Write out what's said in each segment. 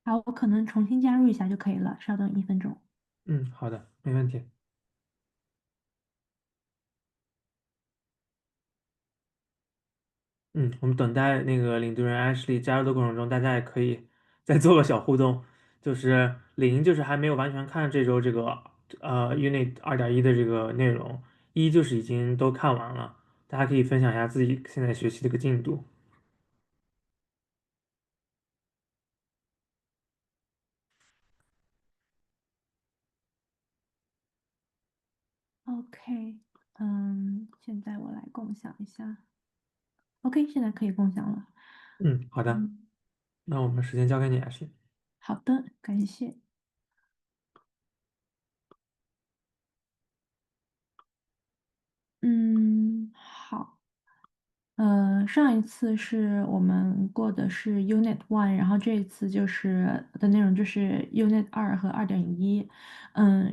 好，我可能重新加入一下就可以了，稍等1分钟。嗯，好的，没问题。嗯，我们等待那个领读人 Ashley 加入的过程中，大家也可以再做个小互动。就是零就是还没有完全看这周这个Unit 2.1的这个内容，一就是已经都看完了，大家可以分享一下自己现在学习的一个进度。OK，现在我来共享一下。OK，现在可以共享了。嗯，好的，嗯，那我们时间交给你，Ashley。好的，感谢。好。上一次是我们过的是 Unit One，然后这一次的内容就是 Unit 2和2.1。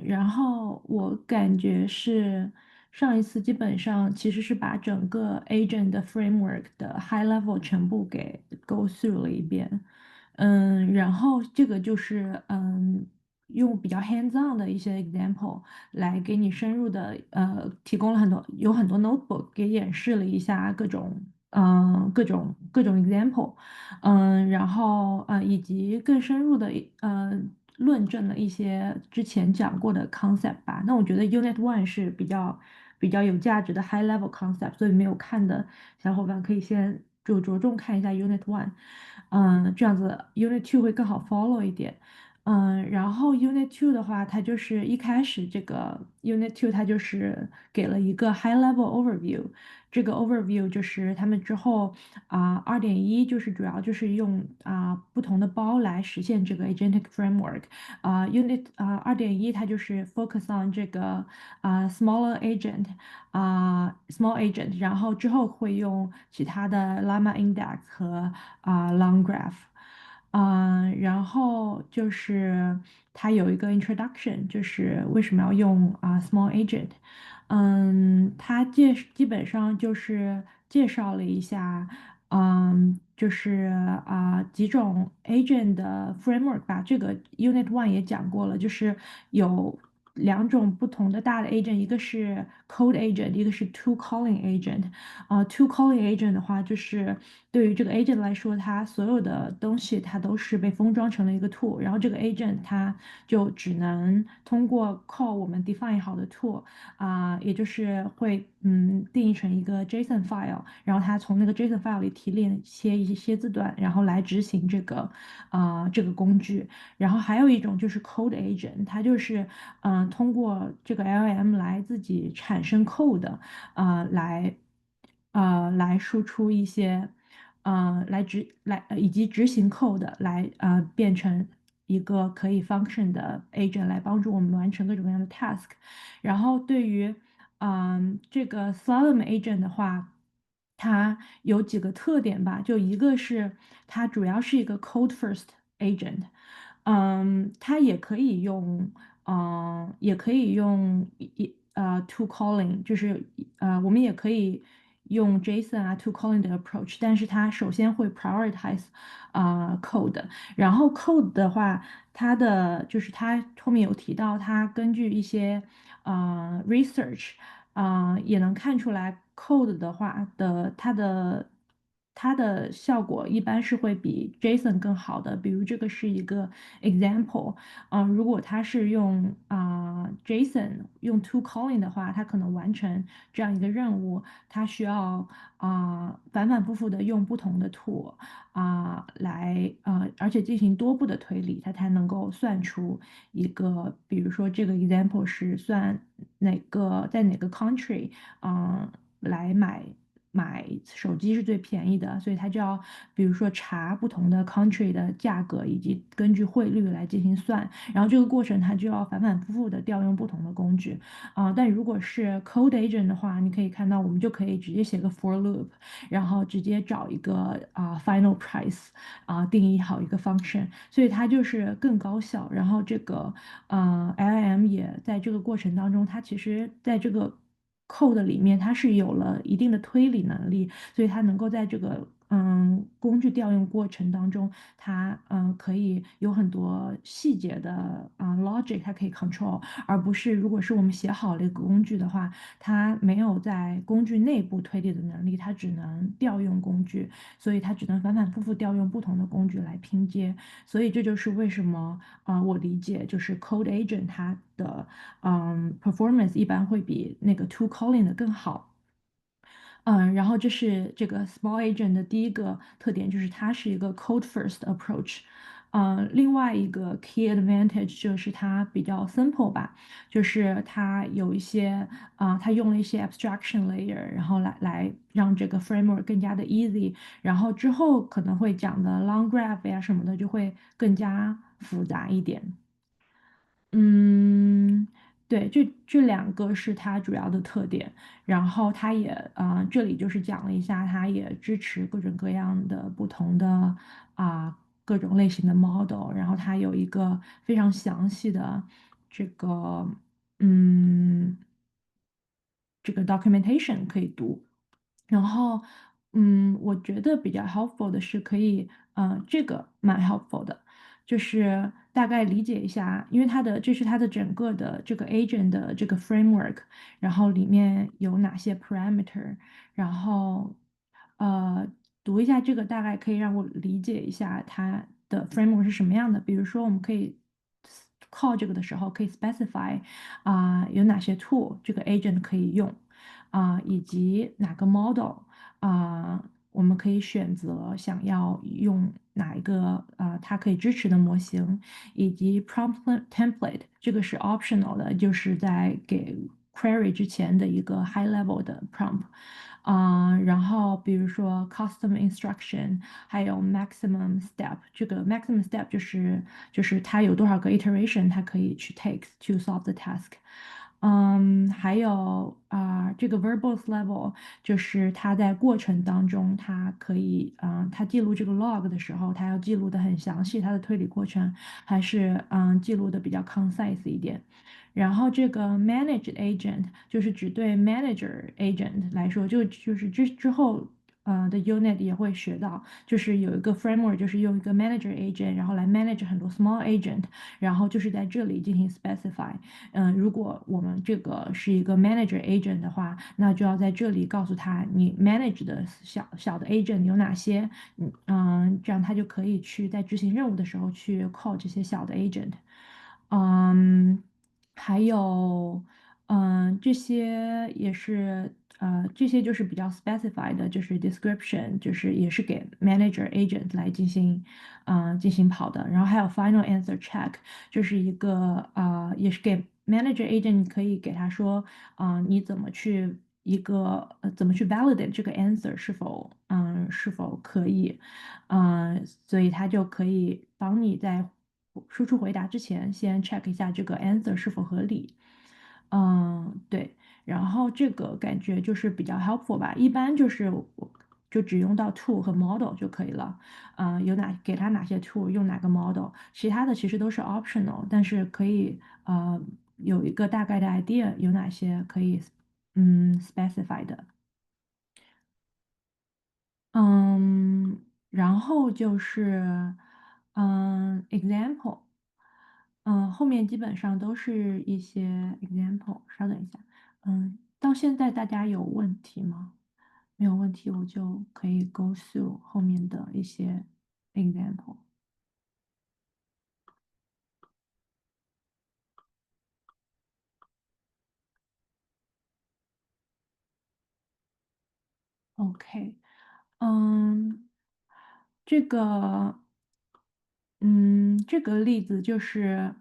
然后我感觉是上一次基本上其实是把整个 Agent 的 Framework 的 High Level 全部给 go through 了一遍。然后这个就是用比较 hands on 的一些 example 来给你深入的提供了很多 notebook 给演示了一下各种 example。然后以及更深入的论证了一些之前讲过的 concept 吧。那我觉得 Unit One 是比较有价值的 high level concept，所以没有看的小伙伴可以先就着重看一下 Unit One。这样子 Unit Two 会更好 follow 一点。然后 Unit Two 的话，它就是一开始这个 Unit Two 它就是给了一个 high level overview。这个 overview 就是他们之后2.1就是主要就是用不同的包来实现这个 agentic framework。Unit 2.1它就是 focus on 这个smaller agent small agent，然后之后会用其他的 Llama Index 和Long Graph。然后就是它有一个 introduction，就是为什么要用small agent。它基本上就是介绍了一下。就是几种 agent 的 framework 吧。这个 Unit One 也讲过了，就是有2种不同的大的 agent，一个是 code agent，一个是 tool calling agent。tool calling agent 的话，就是对于这个 agent 来说，它所有的东西它都是被封装成了一个 tool，然后这个 agent 它就只能通过 call 我们 define 好的 tool。也就是会定义成一个 JSON file，然后它从那个 JSON file 里提炼一些字段，然后来执行这个工具。然后还有一种就是 code agent，它就是通过这个 LLM 来自己产生 code。来输出一些以及执行 code 来变成一个可以 function 的 agent 来帮助我们完成各种各样的 task。然后对于这个 Slalom agent 的话，它有几个特点吧，就一个是它主要是一个 code first agent。它也可以用to calling，就是我们也可以用 JSON to calling 的 approach，但是它首先会 prioritize code。然后 code 的话，它后面有提到，它根据一些research。也能看出来 code 的话它的效果一般是会比 JSON 更好的。比如这个是一个 example。如果它是用JSON 用 to calling 的话，它可能完成这样一个任务，它需要反反复复的用不同的 tool 而且进行多步的推理，它才能够算出一个，比如说这个 example 是算在哪个 country 来买手机是最便宜的，所以它就要比如说查不同的 country 的价格，以及根据汇率来进行算。然后这个过程它就要反反复复的调用不同的工具。但如果是 code agent 的话，你可以看到我们就可以直接写个 for loop，然后直接找一个final price，定义好一个 function，所以它就是更高效。然后这个LLM 也在这个过程当中，它其实在这个 code 里面它是有了一定的推理能力，所以它能够在这个工具调用过程当中，它可以有很多细节的logic，它可以 control，而不是如果是我们写好了一个工具的话，它没有在工具内部推理的能力，它只能调用工具，所以它只能反反复复调用不同的工具来拼接。所以这就是为什么我理解就是 code agent 它的performance 一般会比那个 tool calling 的更好。然后这是这个 small agent 的第一个特点，就是它是一个 code first approach。另外一个 key advantage 就是它比较 simple 吧，就是它有一些它用了一些 abstraction layer，然后来让这个 framework 更加的 easy。然后之后可能会讲的 long graph 呀什么的就会更加复杂一点。嗯，对，这两个是它主要的特点，然后它也这里就是讲了一下，它也支持各种各样的不同的各种类型的 model，然后它有一个非常详细的这个嗯这个 documentation 可以读。然后，我觉得比较 helpful 的是可以，这个蛮 helpful 的，就是大概理解一下，因为这是它的整个的这个 agent 的这个 framework，然后里面有哪些 parameter，然后呃读一下这个大概可以让我理解一下它的 framework 是什么样的。比如说，我们可以 call 这个的时候可以 specify 有哪些 tool 这个 agent 可以用。以及哪个 model 我们可以选择想要用哪一个它可以支持的模型，以及 prompt template 这个是 optional 的，就是在给 query 之前的一个 high level 的 prompt。然后比如说 custom instruction，还有 maximum step，这个 maximum step 就是它有多少个 iteration，它可以去 take to solve the task。还有这个 verbose level 就是它在过程当中，它可以它记录这个 log 的时候，它要记录的很详细，它的推理过程还是记录的比较 concise 一点。然后这个 managed agent 就是只对 manager agent 来说，就是之后的 unit 也会学到，就是有一个 framework，就是用一个 manager agent，然后来 manage 很多 small agent，然后就是在这里进行 specify。如果我们这个是一个 manager agent 的话，那就要在这里告诉他你 manage 的小小的 agent 有哪些，这样他就可以去在执行任务的时候去 call 这些小的 agent。嗯，还有，这些也是，这些就是比较 specified 的，就是 description，就是也是给 manager agent 来进行跑的。然后还有 final answer check，就是一个，也是给 manager agent，你可以给他说，你怎么去 validate 这个 answer 是否可以，所以他就可以帮你在输出回答之前，先 check 一下这个 answer 是否合理。对，然后这个感觉就是比较 helpful 吧，一般就是我就只用到 tool 和 model 就可以了。给他哪些 tool 用哪个 model，其他的其实都是 optional，但是可以有一个大概的 idea 有哪些可以specify 的。然后就是example，后面基本上都是一些 example。稍等一下，到现在大家有问题吗？没有问题，我就可以 go through 后面的一些 example。OK，嗯，这个，这个例子就是。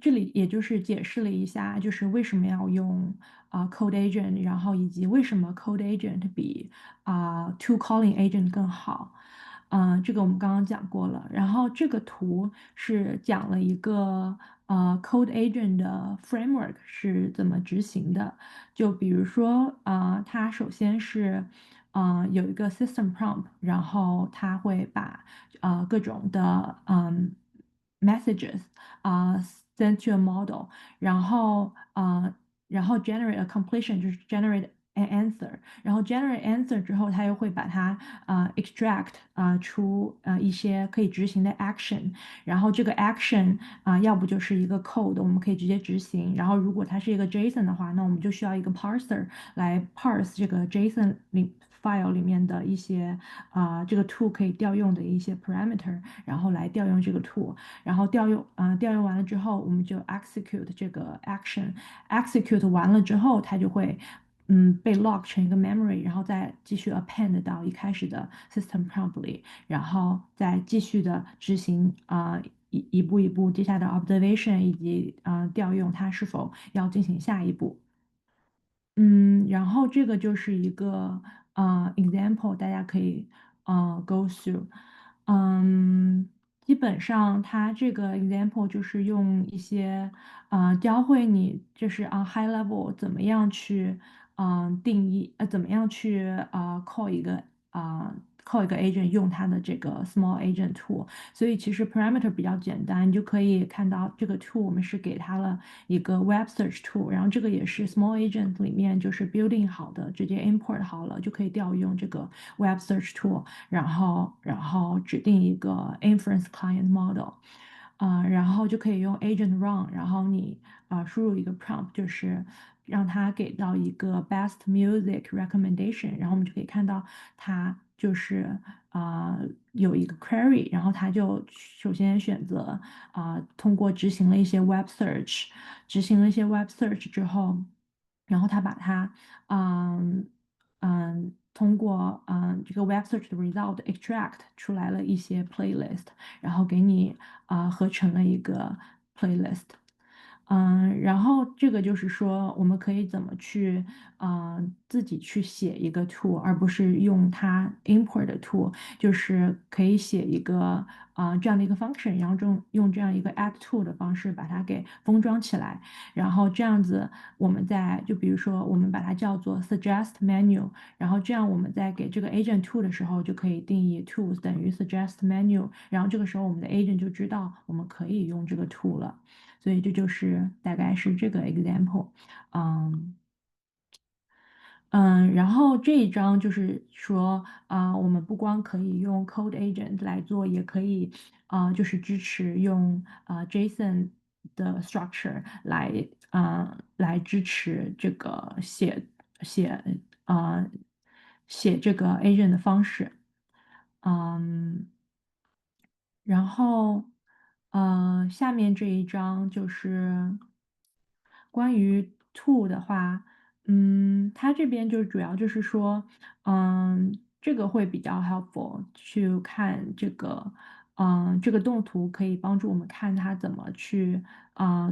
这里也就是解释了一下，就是为什么要用code agent，然后以及为什么 code agent 比tool calling agent 更好。这个我们刚刚讲过了。然后这个图是讲了一个code agent 的 framework 是怎么执行的。就比如说它首先是有一个 system prompt，然后它会把各种的messages。send to a model，然后generate a completion，就是 generate an answer，然后 generate answer 之后，它又会把它extract 出一些可以执行的 action，然后这个 action 要不就是一个 code，我们可以直接执行，然后如果它是一个 JSON 的话，那我们就需要一个 parser 来 parse 这个 JSON file 里面的一些这个 tool 可以调用的一些 parameter，然后来调用这个 tool，然后调用完了之后，我们就 execute 这个 action，execute 完了之后，它就会被 lock 成一个 memory，然后再继续 append 到一开始的 system prompt 里，然后再继续的执行一步一步接下来的 observation 以及调用它是否要进行下一步。然后这个就是一个example，大家可以go through。嗯，基本上它这个 example 就是用一些教会你就是 high level 怎么样去定义怎么样去call 一个啊、call 一个 agent 用它的这个 small agent tool。所以其实 parameter 比较简单，你就可以看到这个 tool 我们是给它了一个 web search tool，然后这个也是 small agent 里面就是 building 好的，直接 import 好了就可以调用这个 web search tool，然后指定一个 inference client model。然后就可以用 agent run，然后你输入一个 prompt，就是让它给到一个 best music recommendation，然后我们就可以看到它就是有一个 query，然后它就首先选择通过执行了一些 web search，执行了一些 web search 之后，然后它把它嗯通过这个 web search 的 result extract 出来了一些 playlist，然后给你合成了一个 playlist。然后这个就是说，我们可以怎么去自己去写一个 tool，而不是用它 import 的 tool，就是可以写一个这样的一个 function，然后用这样一个 add tool 的方式把它给封装起来，然后这样子我们就比如说我们把它叫做 suggest menu，然后这样我们在给这个 agent tool 的时候就可以定义 tools 等于 suggest menu，然后这个时候我们的 agent 就知道我们可以用这个 tool 了。所以这就是大概是这个 example。嗯然后这一章就是说我们不光可以用 code agent 来做，也可以就是支持用JSON 的 structure 来支持这个写呃写这个 agent 的方式。嗯，然后下面这一章就是关于 to 的话，它这边就主要就是说，这个会比较 helpful 去看这个，这个动图可以帮助我们看它怎么去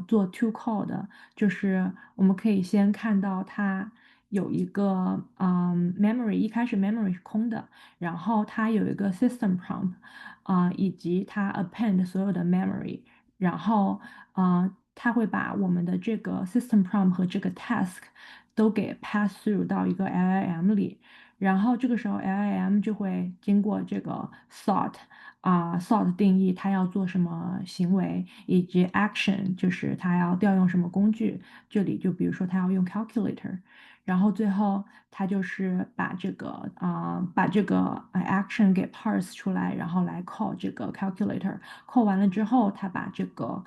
做 to call 的，就是我们可以先看到它有一个memory，一开始 memory 是空的，然后它有一个 system prompt，以及它 append 所有的 memory。然后它会把我们的这个 system prompt 和这个 task 都给 pass through 到一个 LLM 里，然后这个时候 LLM 就会经过这个 sort 定义它要做什么行为，以及 action 就是它要调用什么工具，这里就比如说它要用 calculator。然后最后它就是把这个action 给 parse 出来，然后来 call 这个 calculator，call 完了之后，它把这个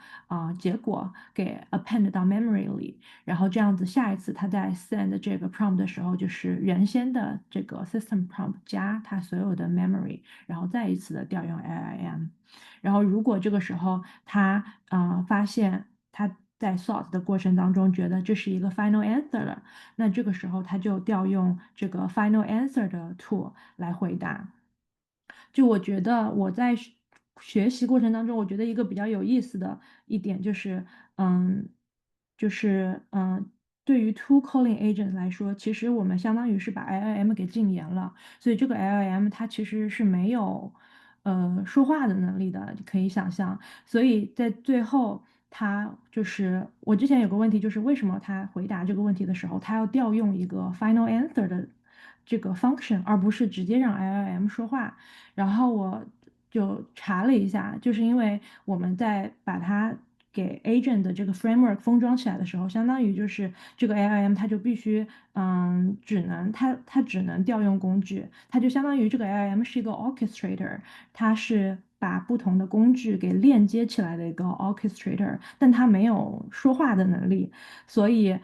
结果给 append 到 memory 里，然后这样子下一次它在 send 这个 prompt 的时候，就是原先的这个 system prompt 加它所有的 memory，然后再一次的调用 LLM。然后如果这个时候它发现它在 sort 的过程当中觉得这是一个 final answer 了，那这个时候它就调用这个 final answer 的 tool 来回答。就我觉得我在学习过程当中，我觉得一个比较有意思的一点就是，嗯，对于 to calling agent 来说，其实我们相当于是把 LLM 给禁言了，所以这个 LLM 它其实是没有说话的能力的，你可以想象。所以在最后，它就是我之前有个问题，就是为什么他回答这个问题的时候，他要调用一个 final answer 的这个 function，而不是直接让 LLM 说话。然后我就查了一下，就是因为我们在把它给 agent 的这个 framework 封装起来的时候，相当于就是这个 LLM 它就必须只能调用工具，它就相当于这个 LLM 是一个 orchestrator，它是把不同的工具给链接起来的一个 orchestrator，但它没有说话的能力。所以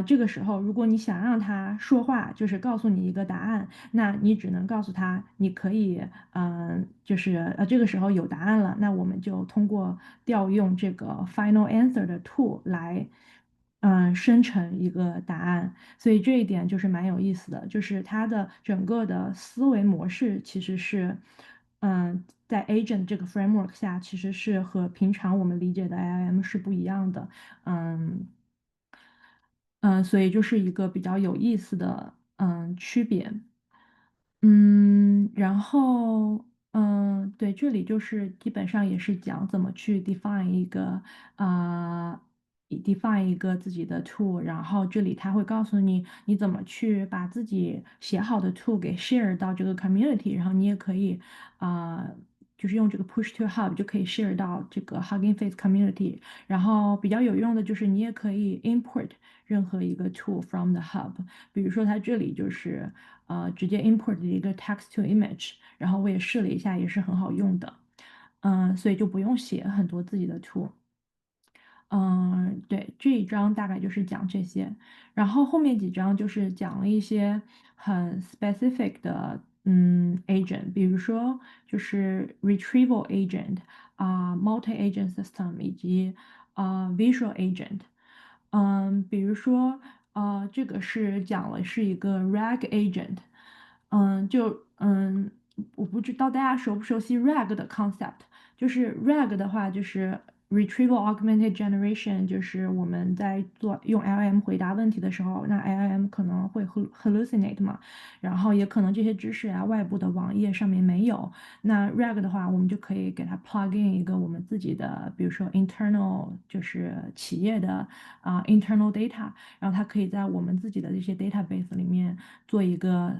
这个时候如果你想让它说话，就是告诉你一个答案，那你只能告诉他，你可以，就是这个时候有答案了，那我们就通过调用这个 Final Answer 的 tool 来，生成一个答案。所以这一点就是蛮有意思的，就是它的整个的思维模式其实是，在 Agent 这个 framework 下，其实是和平常我们理解的 LLM 是不一样的，嗯。所以就是一个比较有意思的区别。然后对，这里就是基本上也是讲怎么去 define 一个自己的 tool，然后这里他会告诉你你怎么去把自己写好的 tool 给 share 到这个 community，然后你也可以啊、就是用这个 push to hub 就可以 share 到这个 Hugging Face community，然后比较有用的就是你也可以 import 任何一个 tool from the hub。比如说它这里就是直接 import 的一个 text to image，然后我也试了一下，也是很好用的，所以就不用写很多自己的 tool。对，这一章大概就是讲这些，然后后面几章就是讲了一些很 specific 的agent，比如说就是 retrieval agent multi-agent system 以及visual agent。比如说这个是讲了是一个 RAG agent，我不知道大家熟不熟悉 RAG 的 concept。就是 RAG 的话，就是 Retrieval Augmented Generation，就是我们在用 LM 回答问题的时候，那 LM 可能会 hallucinate 嘛，然后也可能这些知识啊外部的网页上面没有。那 RAG 的话，我们就可以给它 plug in 一个我们自己的，比如说 internal，就是企业的internal data，然后它可以在我们自己的这些 database 里面做一个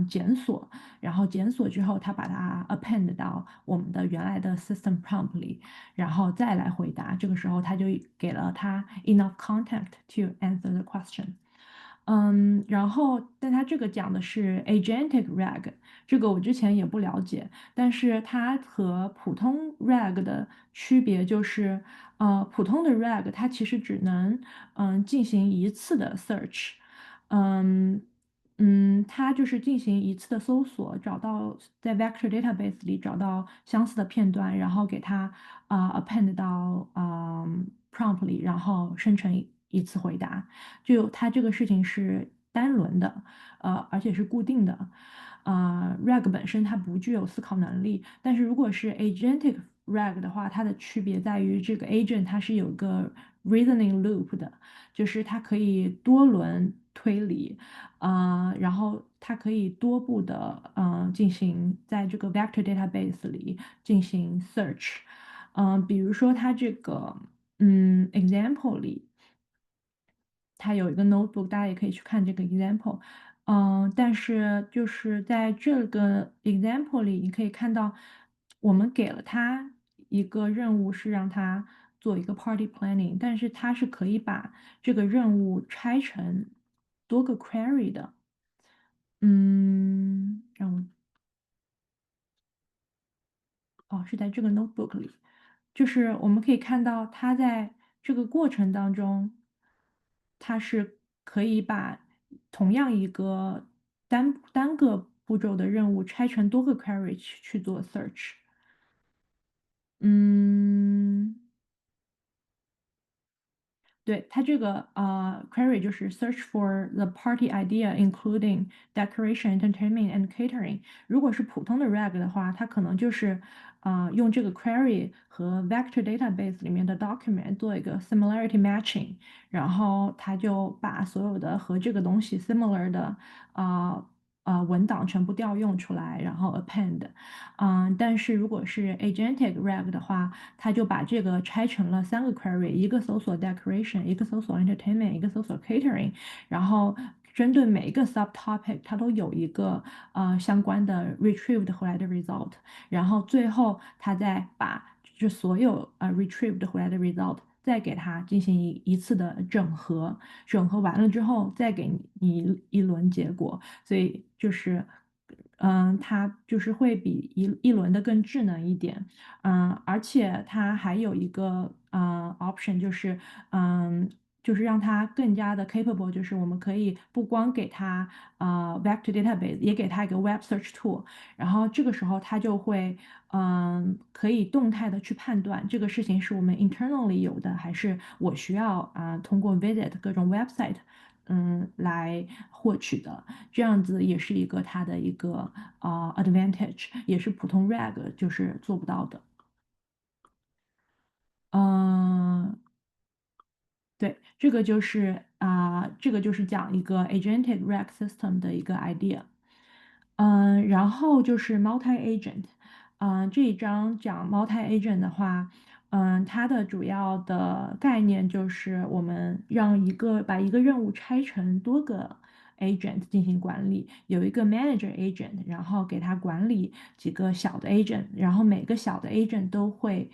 检索。然后检索之后，它把它 append 到我们的原来的 system prompt 里，然后再来回答。这个时候，它就给了它 enough context to answer the question。然后，但它这个讲的是 agentic RAG，这个我之前也不了解，但是它和普通 RAG 的区别就是，普通的 RAG 它其实只能进行一次的 search，嗯它就是进行一次的搜索，找到在 vector database 里找到相似的片段，然后给它append 到prompt 里，然后生成一次回答。就它这个事情是单轮的，而且是固定的。RAG 本身它不具有思考能力，但是如果是 agentic RAG 的话，它的区别在于这个 agent 它是有个 reasoning loop 的，就是它可以多轮推理。然后它可以多步的进行在这个 vector database 里进行 search。比如说它这个example 里，它有一个 notebook，大家也可以去看这个 example。但是就是在这个 example 里，你可以看到我们给了它一个任务，是让它做一个 party planning，但是它是可以把这个任务拆成多个 query 的。让我哦，是在这个 notebook 里，就是我们可以看到它在这个过程当中，它是可以把同样一个单个步骤的任务拆成多个 query 去做 search。嗯，对，它这个query 就是 search for the party idea including decoration, entertainment and catering。如果是普通的 RAG 的话，它可能就是用这个 query 和 vector database 里面的 document 做一个 similarity matching，然后它就把所有的和这个东西 similar 的文档全部调用出来，然后 append。但是如果是 agentic RAG 的话，它就把这个拆成了3个 query，一个搜索 decoration，一个搜索 entertainment，一个搜索 catering，然后针对每一个 subtopic，它都有一个相关的 retrieved 回来的 result，然后最后它再把就所有retrieved 回来的 result 再给它进行一次的整合，整合完了之后再给你一轮结果，所以就是。它就是会比一轮的更智能一点，而且它还有一个option，嗯，就是让它更加的 capable，就是我们可以不光给它vector database，也给它一个 web search tool，然后这个时候它就会可以动态的去判断这个事情是我们 internally 有的，还是我需要通过 visit 各种 website。来获取的，这样子也是一个它的一个advantage，也是普通 RAG 就是做不到的。嗯、对，这个就是讲一个 agentic RAG system 的一个 idea。然后就是 multi-agent，这一章讲 multi-agent 的话，它的主要的概念就是我们把一个任务拆成多个 agent 进行管理，有一个 manager agent，然后给它管理几个小的 agent，然后每个小的 agent 都会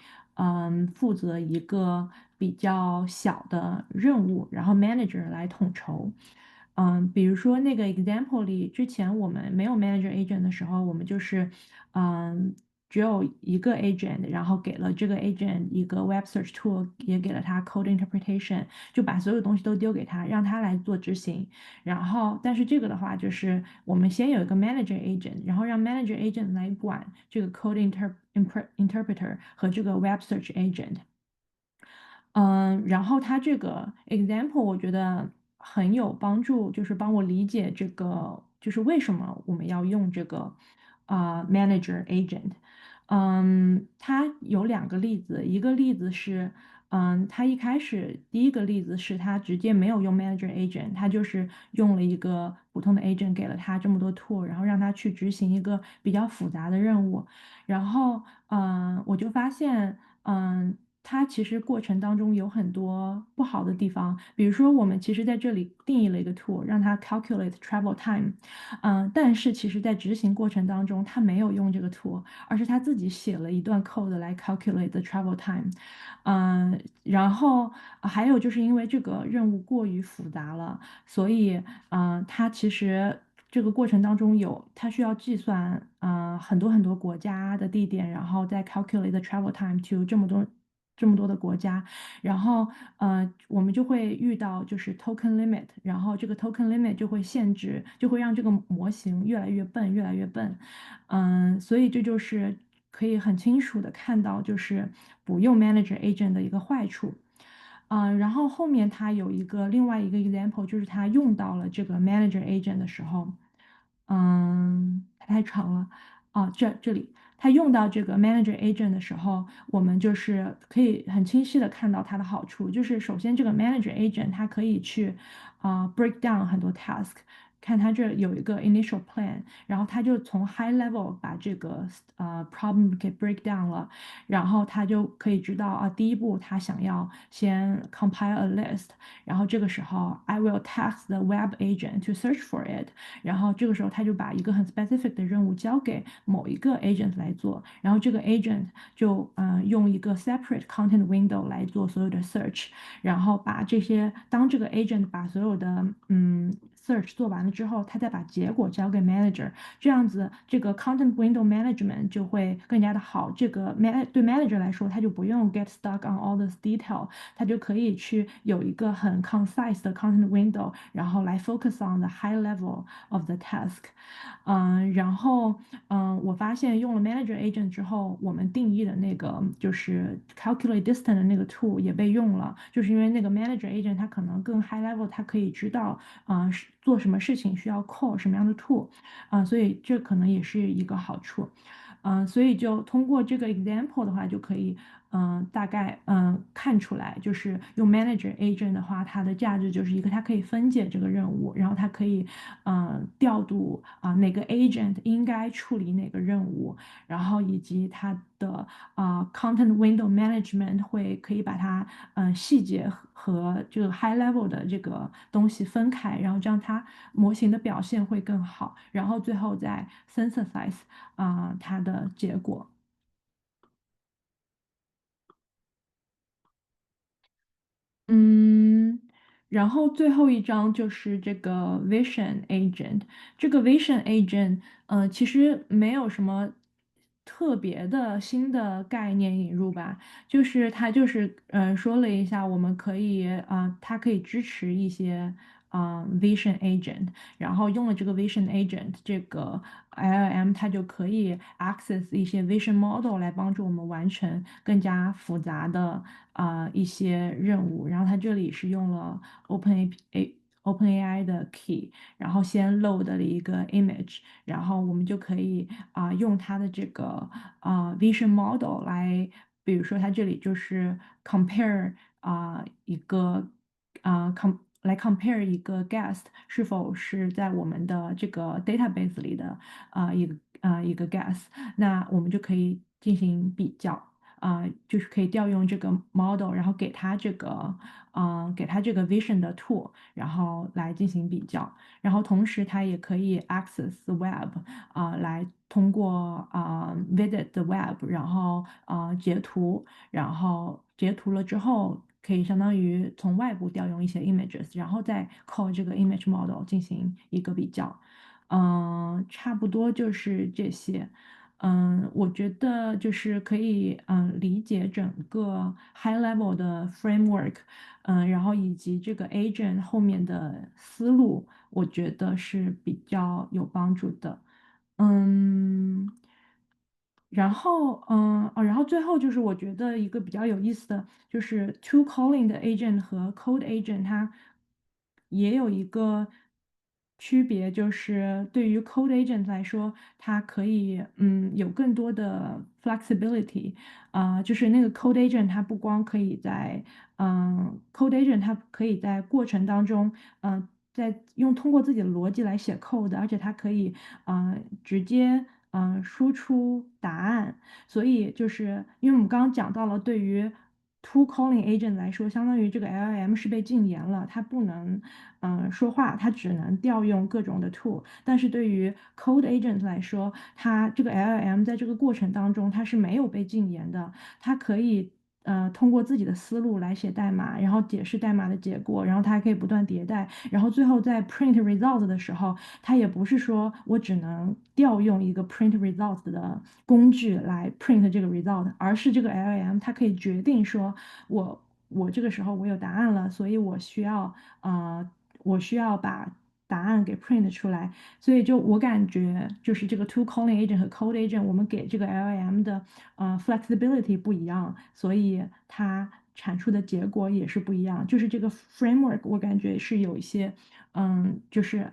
负责一个比较小的任务，然后 manager 来统筹。比如说那个 example 里，之前我们没有 manager agent 的时候，我们嗯，只有一个 agent，然后给了这个 agent 一个 web search tool，也给了他 code interpretation，就把所有东西都丢给他，让他来做执行。然后，但是这个的话，就是我们先有一个 manager agent，然后让 manager agent 来管这个 code interpreter 和这个 web search agent。然后它这个 example 我觉得很有帮助，就是帮我理解这个，就是为什么我们要用这个manager agent。它有两个例子，一个例子是，它一开始第一个例子是它直接没有用 manager agent，它就是用了一个普通的 agent，给了它这么多 tool，然后让它去执行一个比较复杂的任务。然后，我就发现，它其实过程当中有很多不好的地方，比如说我们其实在这里定义了一个 tool，让它 calculate travel time，但是其实在执行过程当中，它没有用这个 tool，而是他自己写了一段 code 来 calculate the travel time。然后还有就是因为这个任务过于复杂了，所以它其实这个过程当中它需要计算很多很多国家的地点，然后再 calculate the travel time to 这么多的国家，然后我们就会遇到就是 token limit，然后这个 token limit 就会限制，就会让这个模型越来越笨，越来越笨。所以这就是可以很清楚的看到，就是不用 manager agent 的一个坏处。然后后面它有另外一个 example，就是它用到了这个 manager agent 的时候，它太长了这里它用到这个 manager agent 的时候，我们就是可以很清晰的看到它的好处，就是首先这个 manager agent 它可以去break down 很多 task。看它这有一个 initial plan，然后它就从 high level 把这个problem 给 break down 了，然后他就可以知道第一步他想要先 compile a list，然后这个时候 I will task the web agent to search for it，然后这个时候他就把一个很 specific 的任务交给某一个 agent 来做，然后这个 agent 就用一个 separate content window 来做所有的 search，然后当这个 agent 把所有的search 做完了之后，他再把结果交给 manager，这样子这个 content window management 就会更加的好。对 manager 来说，他就不用 get stuck on all this detail，他就可以去有一个很 concise 的 content window，然后来 focus on the high level of the task。然后我发现用了 manager agent 之后，我们定义的那个就是 calculate distance 的那个 tool 也被用了，就是因为那个 manager agent 它可能更 high level，它可以知道做什么事情需要 call 什么样的 tool，所以这可能也是一个好处。所以就通过这个 example 的话，就可以大概看出来，就是用 manager agent 的话，它的价值就是一个它可以分解这个任务，然后它可以调度哪个 agent 应该处理哪个任务，然后以及它的content window management 可以把它细节和这个 high level 的这个东西分开，然后这样它模型的表现会更好，然后最后再 synthesize 它的结果。嗯，然后最后一章就是这个 Vision Agent。这个 Vision Agent，其实没有什么特别的新的概念引入吧，就是它就是说了一下，我们可以它可以支持一些Vision Agent，然后用了这个 Vision Agent 这个 LLM，它就可以 access 一些 Vision Model 来帮助我们完成更加复杂的一些任务。然后它这里是用了 OpenAI 的 key，然后先 load 了一个 image，然后我们就可以用它的这个Vision Model 来，比如说它这里就是 compare 一个来 compare 一个 guest 是否是在我们的这个 database 里的一个 guest，那我们就可以进行比较。就是可以调用这个 model，然后给它这个 vision 的 tool，然后来进行比较。然后同时它也可以 access the web，来通过visit the web，然后截图，然后截图了之后，可以相当于从外部调用一些 images，然后再 call 这个 image model 进行一个比较。差不多就是这些。我觉得就是可以理解整个 high level 的 framework，然后以及这个 agent 后面的思路，我觉得是比较有帮助的。嗯，然后最后就是我觉得一个比较有意思的，就是 to calling 的 agent 和 code agent 它也有一个区别，就是对于 code agent 来说，它可以有更多的 flexibility，就是那个 code agent 它不光可以在code agent 它可以在过程当中通过自己的逻辑来写 code，而且它可以直接输出答案。所以就是因为我们刚刚讲到了，对于 to calling agent 来说，相当于这个 LLM 是被禁言了，它不能说话，它只能调用各种的 tool。但是对于 code agent 来说，它这个 LLM 在这个过程当中它是没有被禁言的，它可以。通过自己的思路来写代码，然后解释代码的结果，然后它还可以不断迭代，然后最后在 print result 的时候，它也不是说我只能调用一个 print result 的工具来 print 这个 result，而是这个 LLM 它可以决定说我这个时候我有答案了，所以我需要把答案给 print 出来。所以就我感觉就是这个 to calling agent 和 code agent，我们给这个 LLM 的flexibility 不一样，所以它产出的结果也是不一样。就是这个 framework 我感觉是有一些就是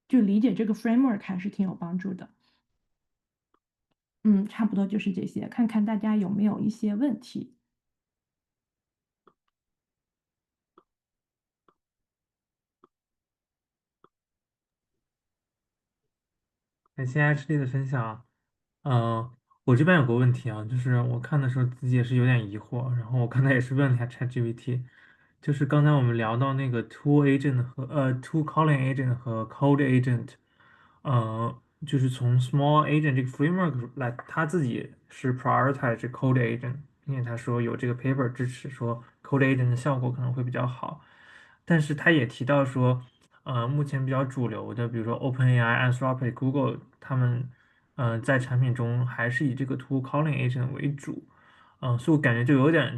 就理解这个 framework 还是挺有帮助的。差不多就是这些，看看大家有没有一些问题。感谢 HD 的分享。嗯，我这边有个问题啊，就是我看的时候自己也是有点疑惑，然后我刚才也是问了一下 ChatGPT，就是刚才我们聊到那个 to calling agent 和 code agent，就是从 small agent 这个 framework 来，他自己是 prioritize 这 code agent，并且他说有这个 paper 支持说 code agent 的效果可能会比较好，但是他也提到说，目前比较主流的，比如说 OpenAI、Anthropic、Google，他们在产品中还是以这个 to calling agent 为主，所以我感觉就有点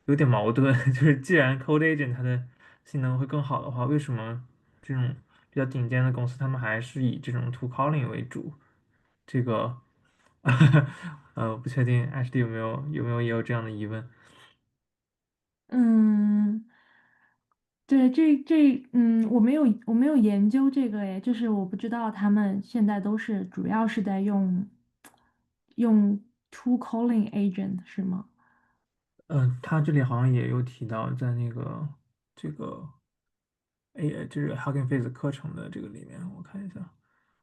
有点矛盾，就是既然 code agent 它的性能会更好的话，为什么这种比较顶尖的公司他们还是以这种 to calling 为主？这个不确定 HD 有没有也有这样的疑问？嗯，对，我没有研究这个诶，就是我不知道他们现在都是主要是在用 to calling agent 是吗？他这里好像也有提到，在那个这个 就是 Hugging Face 课程的这个里面，我看一下，好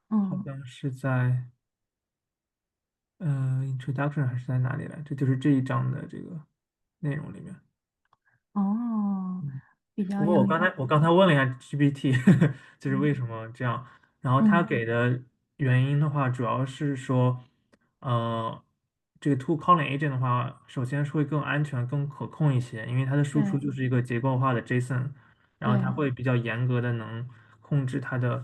嗯，像是在introduction 还是在哪里来？这就是这一章的这个内容里面。哦，嗯，比较不过有意思。我刚才问了一下 GPT，就是为什么这样，然后他嗯给的原因的话，主要是说，呃，这个 two calling agent 的话，首先是会更安全、更可控一些，因为它的输出对就是一个结构化的 JSON，然后它对，会比较严格的能控制它的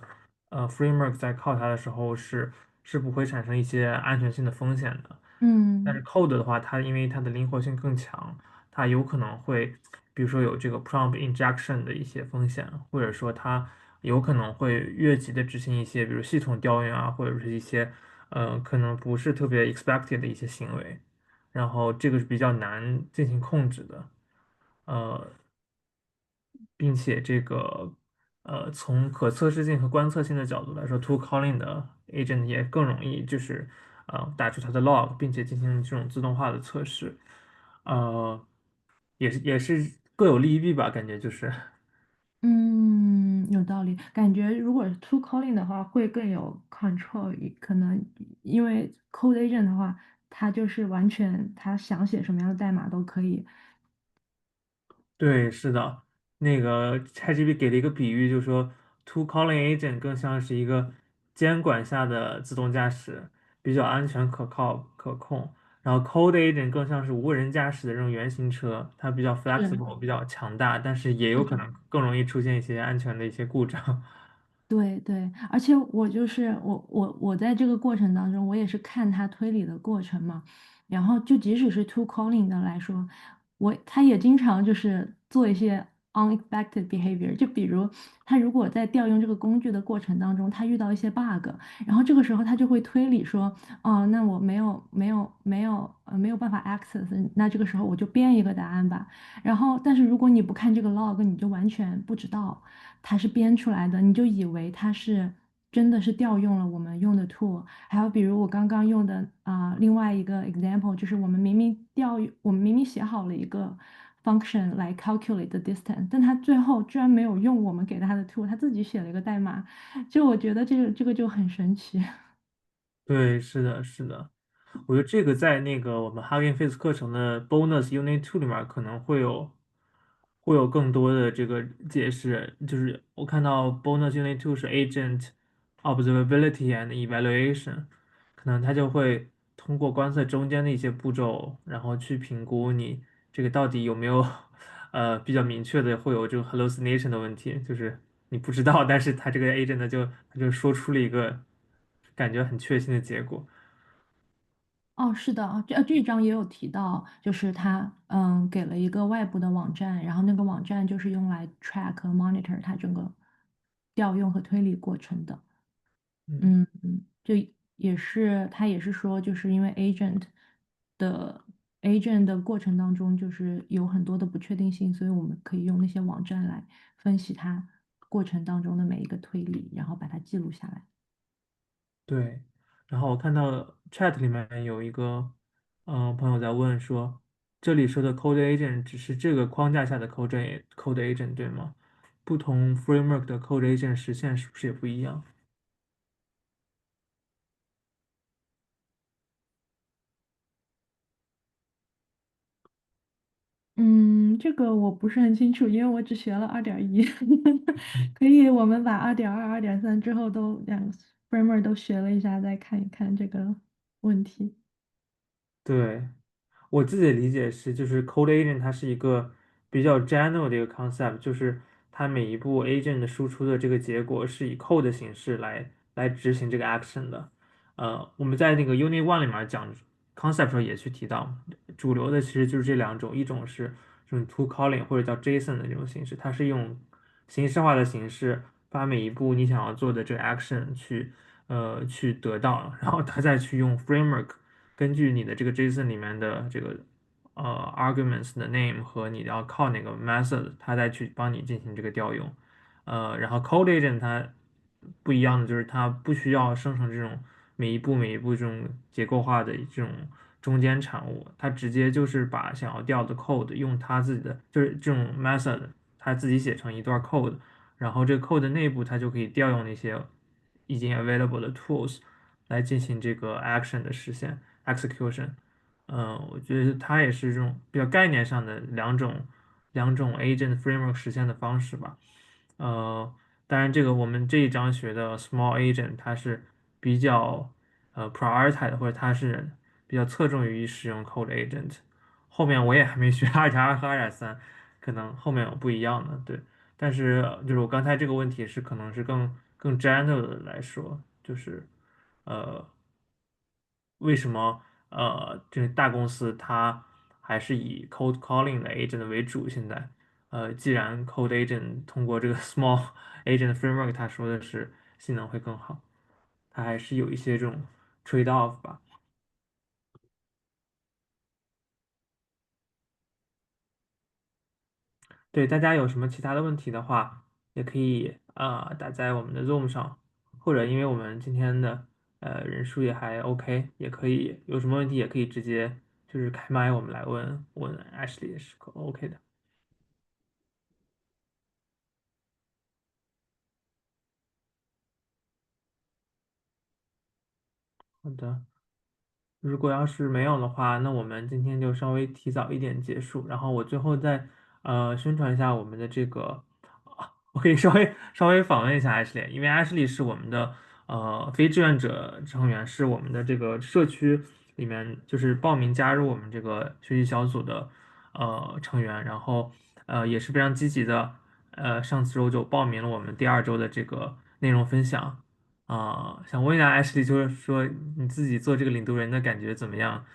framework 在靠它的时候是不会产生一些安全性的风险的。但是 嗯 code 的话，它因为它的灵活性更强，它有可能会，比如说有这个 prompt injection 的一些风险，或者说它有可能会越级的执行一些，比如系统调用啊，或者是一些可能不是特别 expected 的一些行为，然后这个是比较难进行控制的。呃，并且这个从可测试性和观测性的角度来说，to calling 的 agent 也更容易就是打出它的 log，并且进行这种自动化的测试，呃，也是各有利弊吧，感觉就是。嗯，有道理。感觉如果是 to calling 的话，会更有 control，可能因为 code agent 的话，它就是完全他想写什么样的代码都可以。对，是的，那个 ChatGPT 给了一个比喻，就是说，to calling agent 更像是一个监管下的自动驾驶，比较安全、可靠、可控。然后 code agent 更像是无人驾驶的这种原型车，它比较 是 flexible，比较强大，但是也有可是的。能更容易出现一些安全的一些故障。对对，而且我就是我在这个过程当中，我也是看他推理的过程嘛，然后就即使是 to calling 的来说，他也经常就是做一些 unexpected behavior，就比如他如果在调用这个工具的过程当中，他遇到一些 bug，然后这个时候他就会推理说，哦，那我没有办法 access，那这个时候我就编一个答案吧。然后，但是如果你不看这个 log，你就完全不知道。它是编出来的，你就以为它是真的是调用了我们用的 tool。还有比如我刚刚用的另外一个 example，就是我们明明写好了一个 function 来 calculate the distance，但它最后居然没有用我们给它的 tool，它自己写了一个代码。就我觉得这个就很神奇。对，是的，是的。我觉得这个在那个我们 Hugging Face 课程的 Bonus Unit Two 里面可能会有更多的这个解释。就是我看到 Bonus Unit Two 是 Agent Observability and Evaluation，可能它就会通过观测中间的一些步骤，然后去评估你这个到底有没有比较明确的会有这种 hallucination 的问题，就是你不知道，但是它这个 agent 它就说出了一个感觉很确信的结果。哦，是的，这一章也有提到，就是他给了一个外部的网站，然后那个网站就是用来 track 和 monitor 它整个调用和推理过程的。嗯。就他也是说，就是因为 的 agent 的过程当中，就是有很多的不确定性，所以我们可以用那些网站来分析它过程当中的每一个推理，然后把它记录下来。对，然后我看到 chat 里面有一个朋友在问说，这里说的 code agent 只是这个框架下的 code agent 对吗？不同 framework 的 code agent 实现是不是也不一样？嗯，这个我不是很清楚，因为我只学了2.1。可以，我们把2.2、2.3之后都两个 framework 都学了一下，再看一看这个问题。对，我自己的理解是，就是 code agent 它是一个比较 general 的一个 concept，就是它每一步 agent 的输出的这个结果是以 code 的形式来执行这个 action 的。我们在那个 Unit One 里面讲 concept 的时候也去提到，主流的其实就是这两种，一种是这种 to calling 或者叫 JSON 的这种形式，它是用形式化的形式把每一步你想要做的这个 action 去得到，然后它再去用 framework。根据你的这个 JSON 里面的这个arguments 的 name 和你要靠哪个 method，它再去帮你进行这个调用。然后 code agent 它不一样的就是它不需要生成这种每一步这种结构化的这种中间产物，它直接就是把想要调的 code 用它自己的就是这种 method，它自己写成一段 code，然后这个 code 内部它就可以调用那些已经 available 的 tools 来进行这个 action 的实现 execution。我觉得它也是这种比较概念上的两种 agent framework 实现的方式吧。呃，当然这个我们这一章学的 small agent 它是比较prioritize 或者它是比较侧重于使用 Code Agent。后面我也还没学2.2和2.3，可能后面有不一样的，对。但是就是我刚才这个问题是可能是更 general 的来说，就是呃为什么这个大公司它还是以 cold calling 的 agent 为主？现在既然 cold agent 通过这个 small agent framework，它说的是性能会更好，它还是有一些这种 trade off 吧。对，大家有什么其他的问题的话，也可以打在我们的 Zoom 上，或者因为我们今天的人数也还 OK，也可以有什么问题也可以直接就是开麦我们来问 Ashley 也是OK 的。好的。如果要是没有的话，那我们今天就稍微提早一点结束，然后我最后再宣传一下我们的这个，我可以稍微访问一下 Ashley，因为 Ashley 是我们的非志愿者成员，是我们的这个社区里面就是报名加入我们这个学习小组的成员，然后也是非常积极的，上周就报名了我们第2周的这个内容分享。想问一下 Ashley，就是说你自己做这个领读人的感觉怎么样？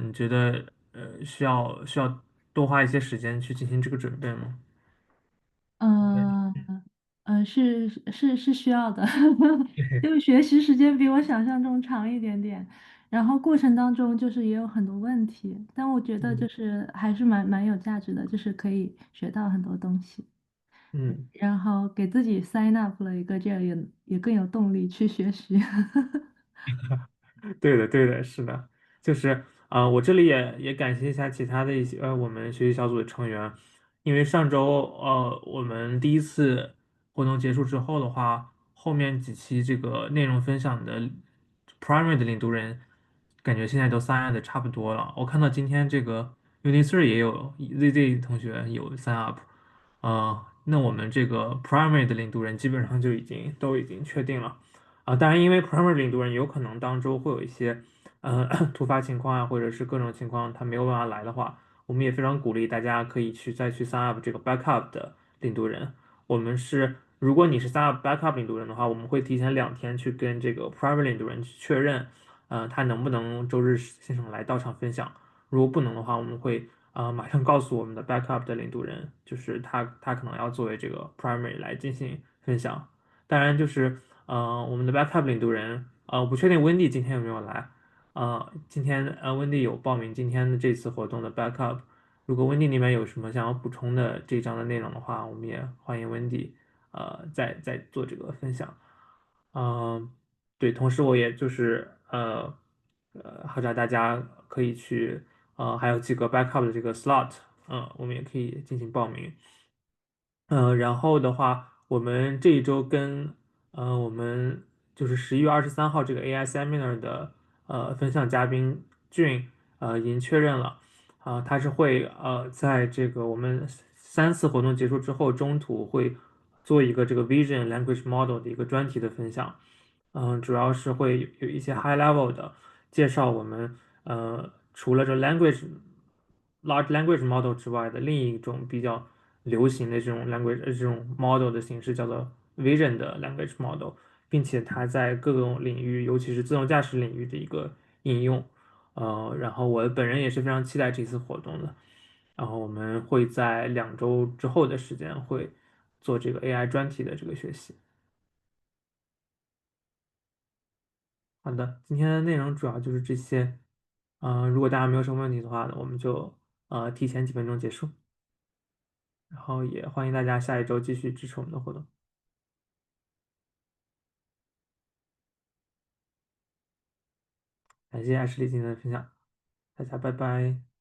你觉得需要多花一些时间去进行这个准备吗？嗯是需要的，就学习时间比我想象中长一点点，然后过程当中就是也有很多问题，但我觉得嗯就是还是蛮有价值的，就是可以学到很多东西，嗯。然后给自己 sign up 了一个这样也更有动力去学习。对的，对的，是的，就是我这里也感谢一下其他的一些我们学习小组的成员，因为上周我们第一次活动结束之后的话，后面几期这个内容分享的 primary 的领读人，感觉现在都 sign up 的差不多了。我看到今天这个 Unit3 也有 ZZ 同学有 sign up，那我们这个 primary 的领读人基本上就都已经确定了。当然，因为 primary 领读人有可能当周会有一些突发情况啊，或者是各种情况他没有办法来的话，我们也非常鼓励大家可以再去 sign up 这个 backup 的领读人。我们是，如果你是 sign up backup 领读人的话，我们会提前2天去跟这个 primary 领读人去确认，他能不能周日现场来到场分享。如果不能的话，我们会马上告诉我们的 backup 的领读人，就是他可能要作为这个 primary 来进行分享。当然就是我们的 backup 领读人，我不确定 Wendy 今天有没有来，今天Wendy 有报名今天的这次活动的 backup，如果 Wendy 那边有什么想要补充的这一章的内容的话，我们也欢迎 Wendy，再做这个分享，对，同时我也就是号召大家可以去还有几个 backup 的这个 slot，我们也可以进行报名。然后的话，我们这一周跟我们就是11月23号这个 AI Seminar 的分享嘉宾俊已经确认了，他是会在这个我们3次活动结束之后，中途会做一个这个 Vision Language Model 的一个专题的分享，主要是会有一些 high level 的介绍我们除了这 large language model 之外的另一种比较流行的这种 这种 model 的形式叫做 Vision 的 language model，并且它在各种领域，尤其是自动驾驶领域的一个应用。然后我本人也是非常期待这次活动的。然后我们会在2周之后的时间会做这个 AI 专题的这个学习。好的，今天的内容主要就是这些。如果大家没有什么问题的话呢，我们就提前几分钟结束。然后也欢迎大家下一周继续支持我们的活动。感谢艾什莉今天的分享，大家拜拜。